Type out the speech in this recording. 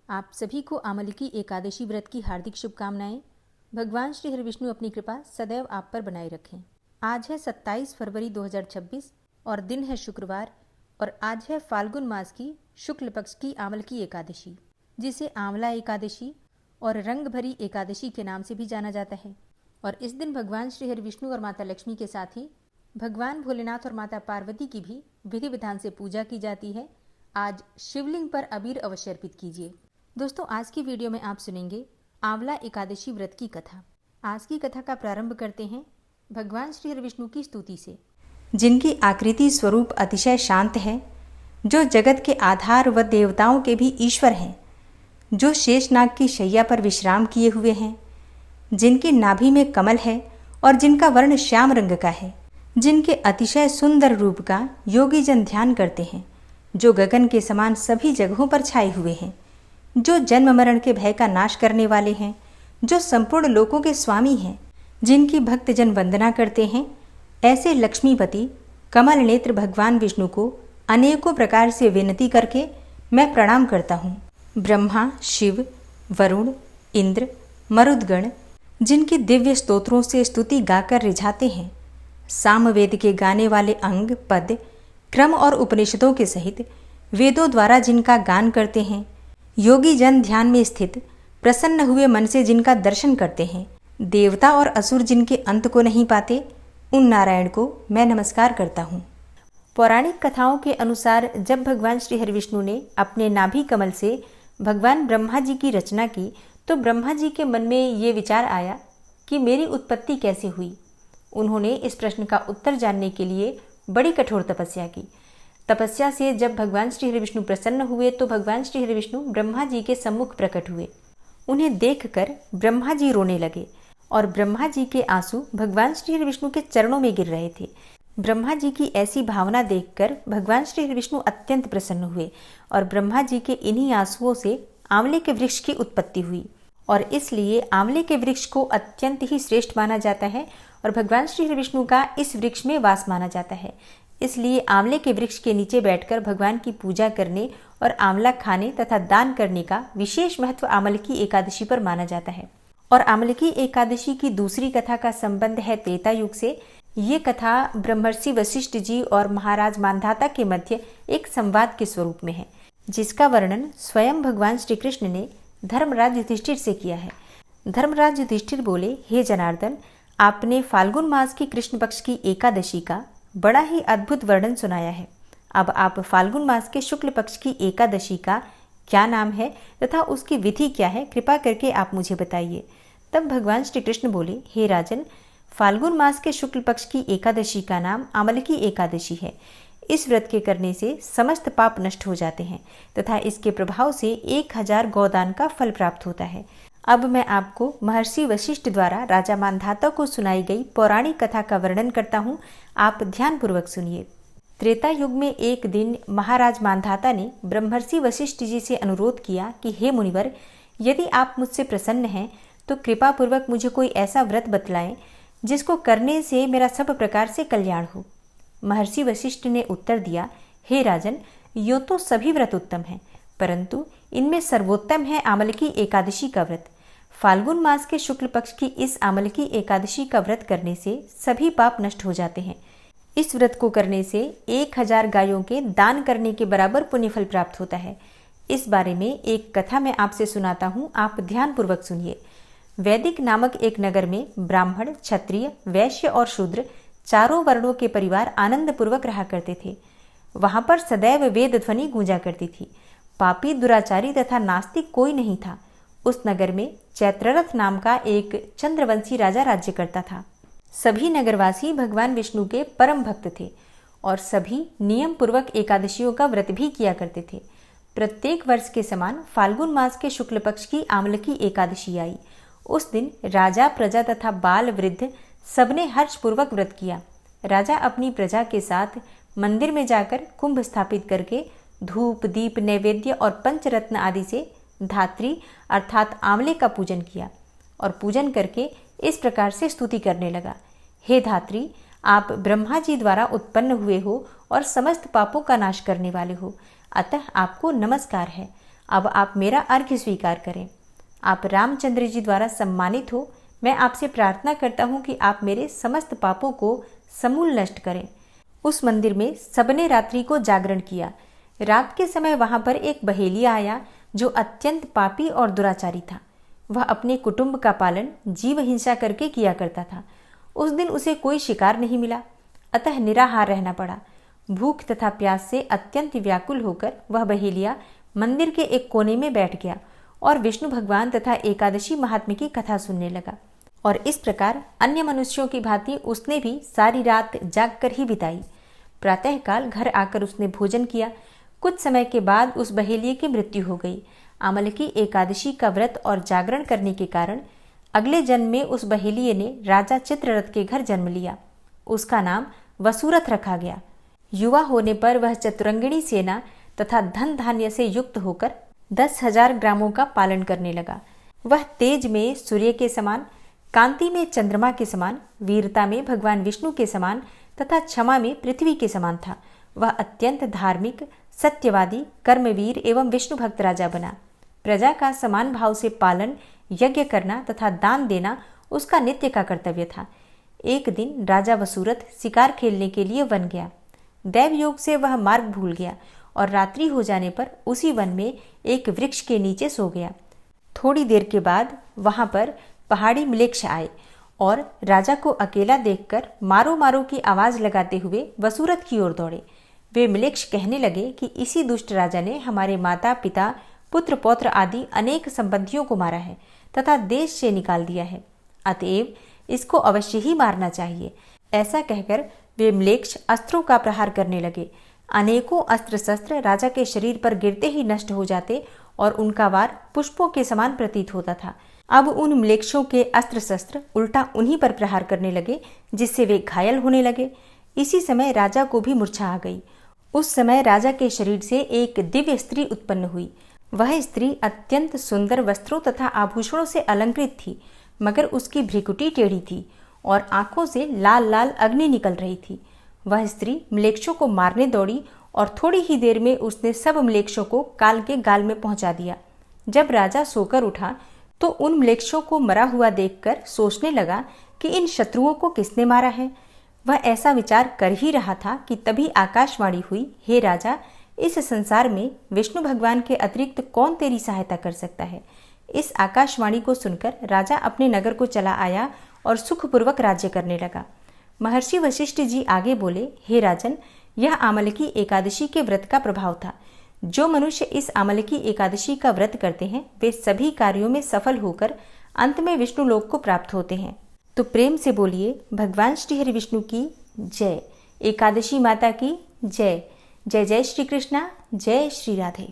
आप सभी को आमलकी एकादशी व्रत की हार्दिक शुभकामनाएं। भगवान श्री हरिविष्णु अपनी कृपा सदैव आप पर बनाए रखें। आज है 27 फरवरी 2026 और दिन है शुक्रवार और आज है फाल्गुन मास की शुक्ल पक्ष की आमलकी एकादशी, जिसे आंवला एकादशी और रंग भरी एकादशी के नाम से भी जाना जाता है। और इस दिन भगवान श्री हरिविष्णु और माता लक्ष्मी के साथ ही भगवान भोलेनाथ और माता पार्वती की भी विधि विधान से पूजा की जाती है। आज शिवलिंग पर अबीर अवश्य अर्पित कीजिए। दोस्तों, आज की वीडियो में आप सुनेंगे आंवला एकादशी व्रत की कथा। आज की कथा का प्रारंभ करते हैं भगवान श्री हरिविष्णु की स्तुति से, जिनकी आकृति स्वरूप अतिशय शांत है, जो जगत के आधार व देवताओं के भी ईश्वर हैं, जो शेषनाग की शैया पर विश्राम किए हुए हैं, जिनकी नाभि में कमल है और जिनका वर्ण श्याम रंग का है, जिनके अतिशय सुंदर रूप का योगी जन ध्यान करते हैं, जो गगन के समान सभी जगहों पर छाए हुए हैं, जो जन्म मरण के भय का नाश करने वाले हैं, जो संपूर्ण लोकों के स्वामी हैं, जिनकी भक्तजन वंदना करते हैं, ऐसे लक्ष्मीपति कमल नेत्र भगवान विष्णु को अनेकों प्रकार से विनती करके मैं प्रणाम करता हूँ। ब्रह्मा, शिव, वरुण, इंद्र, मरुदगण जिनकी दिव्य स्तोत्रों से स्तुति गाकर रिझाते हैं, सामवेद के गाने वाले अंग, पद, क्रम और उपनिषदों के सहित वेदों द्वारा जिनका गान करते हैं, योगी जन ध्यान में स्थित प्रसन्न हुए मन से जिनका दर्शन करते हैं, देवता और असुर जिनके अंत को नहीं पाते, उन नारायण को मैं नमस्कार करता हूँ। पौराणिक कथाओं के अनुसार जब भगवान श्री हरिविष्णु ने अपने नाभि कमल से भगवान ब्रह्मा जी की रचना की, तो ब्रह्मा जी के मन में ये विचार आया कि मेरी उत्पत्ति कैसे हुई। उन्होंने इस प्रश्न का उत्तर जानने के लिए बड़ी कठोर तपस्या की। तपस्या से जब भगवान श्री हरिविष्णु प्रसन्न हुए तो भगवान श्री हरिविष्णु ब्रह्मा जी के सम्मुख प्रकट हुए। उन्हें देखकर ब्रह्मा जी रोने लगे और ब्रह्मा जी के आंसू भगवान श्री हरिविष्णु के चरणों में गिर रहे थे। ब्रह्मा जी की ऐसी भावना देखकर भगवान श्री हरिविष्णु अत्यंत प्रसन्न हुए और ब्रह्मा जी के इन्हीं आंसुओं से आंवले के वृक्ष की उत्पत्ति हुई और इसलिए आंवले के वृक्ष को अत्यंत ही श्रेष्ठ माना जाता है और भगवान श्री हरिविष्णु का इस वृक्ष में वास माना जाता है। इसलिए आंवले के वृक्ष के नीचे बैठकर भगवान की पूजा करने और आंवला खाने तथा दान करने का विशेष महत्व आमलकी एकादशी पर माना जाता है। और आमलकी एकादशी की दूसरी कथा का संबंध है त्रेता युग से। ये कथा ब्रह्मर्षि वशिष्ठ जी और महाराज मांधाता के मध्य एक संवाद के स्वरूप में है, जिसका वर्णन स्वयं भगवान श्री कृष्ण ने धर्मराज युधिष्ठिर से किया है। धर्मराज युधिष्ठिर बोले, हे जनार्दन, आपने फाल्गुन मास की कृष्ण पक्ष की एकादशी का बड़ा ही अद्भुत वर्णन सुनाया है। अब आप फाल्गुन मास के शुक्ल पक्ष की एकादशी का क्या नाम है तथा उसकी विधि क्या है, कृपा करके आप मुझे बताइए। तब भगवान श्री कृष्ण बोले, हे राजन, फाल्गुन मास के शुक्ल पक्ष की एकादशी का नाम आमलकी एकादशी है। इस व्रत के करने से समस्त पाप नष्ट हो जाते हैं तथा इसके प्रभाव से 1000 गौदान का फल प्राप्त होता है। अब मैं आपको महर्षि वशिष्ठ द्वारा राजा मांधाता को सुनाई गई पौराणिक कथा का वर्णन करता हूँ। आप ध्यानपूर्वक सुनिए। त्रेता युग में एक दिन महाराज मांधाता ने ब्रह्मर्षि वशिष्ठ जी से अनुरोध किया कि हे मुनिवर, यदि आप मुझसे प्रसन्न हैं तो कृपा पूर्वक मुझे कोई ऐसा व्रत बतलाएं जिसको करने से मेरा सब प्रकार से कल्याण हो। महर्षि वशिष्ठ ने उत्तर दिया, हे राजन, यो तो सभी व्रत उत्तम हैं, परंतु इनमें सर्वोत्तम है आमलकी एकादशी का व्रत। फाल्गुन मास के शुक्ल पक्ष की इस आमलकी एकादशी का व्रत करने से सभी पाप नष्ट हो जाते हैं। इस व्रत को करने से 1000 गायों के दान करने के बराबर पुण्यफल प्राप्त होता है। इस बारे में एक कथा मैं आपसे सुनाता हूँ, आप ध्यानपूर्वक सुनिए। वैदिक नामक एक नगर में ब्राह्मण, क्षत्रिय, वैश्य और शूद्र चारों वर्णों के परिवार आनंद पूर्वक रहा करते थे। वहां पर सदैव वेद ध्वनि गूंजा करती थी। पापी, दुराचारी तथा नास्तिक कोई नहीं था। उस नगर में चैत्ररथ नाम का एक चंद्रवंशी राजा राज्य करता था। सभी नगरवासी भगवान विष्णु के परम भक्त थे और सभी नियम पूर्वक एकादशियों का व्रत भी किया करते थे। प्रत्येक वर्ष के समान फाल्गुन मास के शुक्ल पक्ष की आमलकी एकादशी आई। उस दिन राजा, प्रजा तथा बाल वृद्ध सबने हर्षपूर्वक व्रत किया। राजा अपनी प्रजा के साथ मंदिर में जाकर कुंभ स्थापित करके धूप, दीप, नैवेद्य और पंचरत्न आदि से धात्री अर्थात आंवले का पूजन किया और पूजन करके इस प्रकार से स्तुति करने लगा, हे धात्री, आप ब्रह्मा जी द्वारा उत्पन्न हुए हो और समस्त पापों का नाश करने वाले हो, अतः आपको नमस्कार है। अब आप मेरा अर्घ्य स्वीकार करें। आप रामचंद्र जी द्वारा सम्मानित हो। मैं आपसे प्रार्थना करता हूँ कि आप मेरे समस्त पापों को समूल नष्ट करें। उस मंदिर में सबने रात्रि को जागरण किया। रात के समय वहां पर एक बहेलिया आया जो अत्यंत पापी और दुराचारी था। वह अपने कुटुंब का पालन जीव हिंसा करके किया करता था। उस दिन उसे कोई शिकार नहीं मिला, अतः निराहार रहना पड़ा। भूख तथा प्यास से अत्यंत व्याकुल होकर वह बहेलिया मंदिर के एक कोने में बैठ गया और विष्णु भगवान तथा एकादशी महात्म्य की कथा सुनने लगा। और इस प्रकार अन्य मनुष्यों की भांति उसने भी सारी रात जागकर ही बिताई। प्रातःकाल घर आकर उसने भोजन किया। कुछ समय के बाद उस बहेलिये की मृत्यु हो गई। आमलकी एकादशी का व्रत और जागरण करने के कारण अगले जन्म में उस बहेलिये ने राजा चित्ररथ के घर जन्म लिया। उसका नाम वसुरथ रखा गया। युवा होने पर वह चतुरंगिणी सेना तथा धन धान्य से युक्त होकर 10,000 ग्रामों का पालन करने लगा। वह तेज में सूर्य के समान, कांति में चंद्रमा के समान, वीरता में भगवान विष्णु के समान तथा क्षमा में पृथ्वी के समान था। वह अत्यंत धार्मिक, सत्यवादी, कर्मवीर एवं विष्णु भक्त राजा बना। प्रजा का समान भाव से पालन, यज्ञ करना तथा दान देना उसका नित्य का कर्तव्य था। एक दिन राजा वसुरथ शिकार खेलने के लिए वन गया। दैव योग से वह मार्ग भूल गया और रात्रि हो जाने पर उसी वन में एक वृक्ष के नीचे सो गया। थोड़ी देर के बाद वहां पर पहाड़ी म्लेच्छ आए और राजा को अकेला देखकर मारो मारो की आवाज लगाते हुए वसुरथ की ओर दौड़े। वे म्लेच्छ कहने लगे कि इसी दुष्ट राजा ने हमारे माता पिता, पुत्र पौत्र आदि अनेक संबंधियों को मारा है तथा देश से निकाल दिया है, अतएव इसको अवश्य ही मारना चाहिए। ऐसा कहकर वे म्लेच्छ अस्त्रों का प्रहार करने लगे। अनेकों अस्त्र शस्त्र राजा के शरीर पर गिरते ही नष्ट हो जाते और उनका वार पुष्पों के समान प्रतीत होता था। अब उन म्लेच्छों के अस्त्र शस्त्र उल्टा उन्हीं पर प्रहार करने लगे, जिससे वे घायल होने लगे। इसी समय राजा को भी मूर्छा आ गई। उस समय राजा के शरीर से एक दिव्य स्त्री उत्पन्न हुई। वह स्त्री अत्यंत सुंदर वस्त्रों तथा आभूषणों से अलंकृत थी, मगर उसकी भ्रिकुटी टेढ़ी थी और आंखों से लाल लाल अग्नि निकल रही थी। वह स्त्री म्लेच्छों को मारने दौड़ी और थोड़ी ही देर में उसने सब म्लेच्छों को काल के गाल में पहुंचा दिया। जब राजा सोकर उठा तो उन म्लेच्छों को मरा हुआ देखकर सोचने लगा कि इन शत्रुओं को किसने मारा है। वह ऐसा विचार कर ही रहा था कि तभी आकाशवाणी हुई, हे राजा, इस संसार में विष्णु भगवान के अतिरिक्त कौन तेरी सहायता कर सकता है। इस आकाशवाणी को सुनकर राजा अपने नगर को चला आया और सुखपूर्वक राज्य करने लगा। महर्षि वशिष्ठ जी आगे बोले, हे राजन, यह आमलकी एकादशी के व्रत का प्रभाव था। जो मनुष्य इस आमलकी एकादशी का व्रत करते हैं वे सभी कार्यों में सफल होकर अंत में विष्णु लोक को प्राप्त होते हैं। तो प्रेम से बोलिए, भगवान श्री हरि विष्णु की जय, एकादशी माता की जय। जय जय श्री कृष्णा, जय श्री राधे।